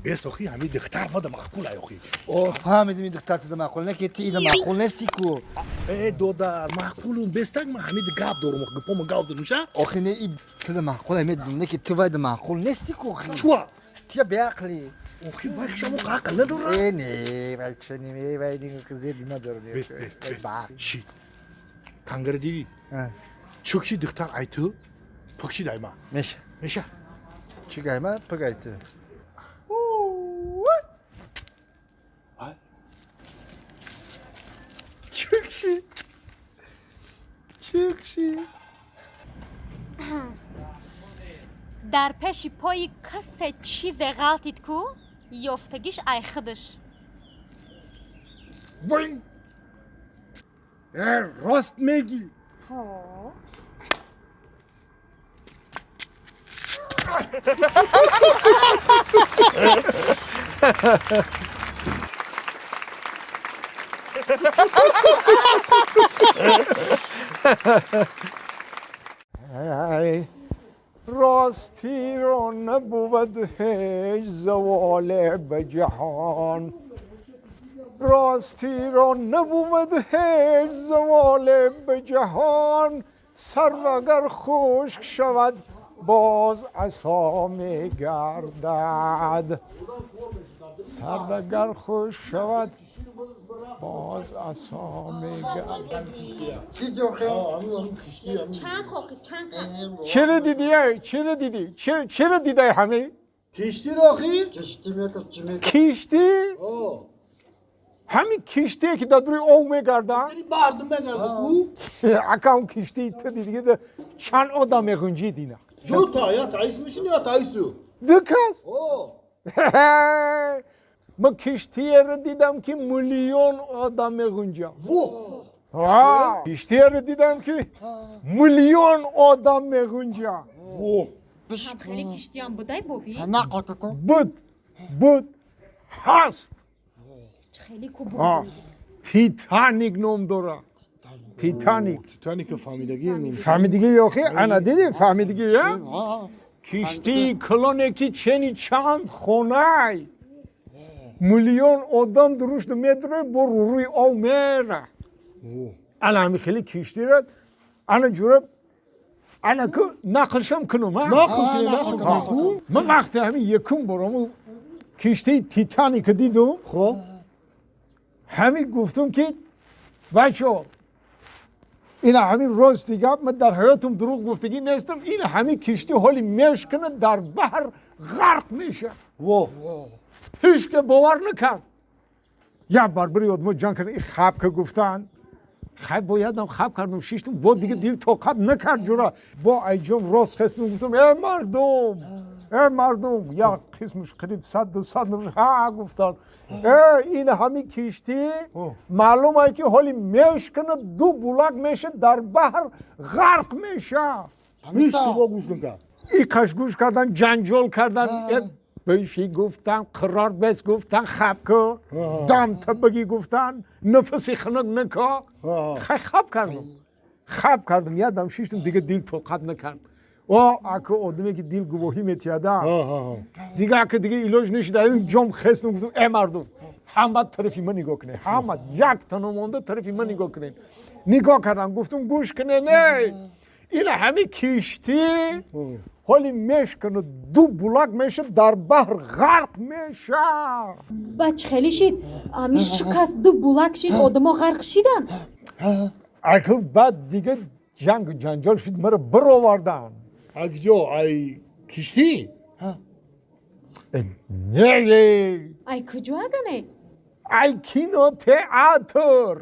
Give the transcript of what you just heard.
بستاخی همین دختر ما ده معقول آخی فهمیدم این دختر تو معقول نه که تی این معقول نیستی کو دودار معقولون بستک ما همین گاب دارم گپم گاو دارم شه آخه نه این تو معقول همین که تو باید معقول نیستی کو چوا تیا بیاقلی آخی وای شما عقل نداره نه بچه نیمه باید که زیادی نداره بست شی کنگر دیدی چوکشی دختر ایتو پکشی دایما میشه چی گایما پگایته چکشی در پیش پای کس چیز غلطید کو یافتگیش ای خودش وای راست میگی راستی رو نبود هیچ زوال به جهان راستی رو نبود هیچ زوال به جهان سرو اگر خشک شود باز عصا می گردد سرو اگر خشک شود باز عصا می گردد چند خوخی چند چرا دیدی چرا دیدی همه کشتی راخی کشتی همین کشتی که در روی او میگردن باردم میگردم او اکاون کشتی تو دیگه چند آدم میگنجی دینا دو تا یا تایس میشین یا تایسو دو کس من کشتی رو دیدم که میلیون آدم میگنجا کشتی رو دیدم که میلیون آدم میگنجا خیلی کشتی هم بودای بابی بود هست خیلی کو بودی تیتانیک نام داره تیتانیک فهمیدگی فهمیدگی یاخی انا دیدی فهمیدگی یا کشتی کلونه که چنی چند خونه میلیون آدم دروش میدره برو روی او میره انا همی خیلی کشتی رد انا جورب انا که نقلشم کنم نقل من وقتی همی یکم برام کشتی تیتانیک دیدم خب همی گفتم که بچه اینا همین راست دیگه من در حیاتم دروغ گفتگی نیستم این همین کشتی حالی میشکنه در بحر غرق میشه هیچ که باور نکرد یه بار بری آدم جان کردن این خواب که گفتن خواب بایدم خواب کردم شیشتم با دیگه دیل طاقت نکرد جورا با ایجام راست خستم گفتم ای مردم یا قسمش قریب 100-200 نفر ها گفتن این همین کشتی معلومه که حالی میشکنه دو بولاک میشه در بحر غرق میشه هیچ که با گوش نکرد ای کش گوش کردن جنجال کردن بهشی گفتن قرار بس گفتن خواب که دم تبگی گفتن نفسی خنک نکا خواب کردم یادم شیشتم دیگه دیل طاقت نکرد اکو آدمی که دیل گواهی میتیاده دیگه که دیگه ایلاج نشده این جام خستم گفتم ای مردم همه طرفی من نگاه کنه همه یک تنو مونده طرفی من نگاه کنه نگاه کردم گفتم گوش کنه نه این همه کشتی حالی میشکنه دو بولاک میشه در بحر غرق میشه بچه خیلی شید همیشه شکست دو بولاک شید آدم ها غرق شیدن اکو بعد دیگه جنگ جنجال شد مرا برآوردن اگجا ای کشتی نه ای کجا اگنه ای کینو تئاتر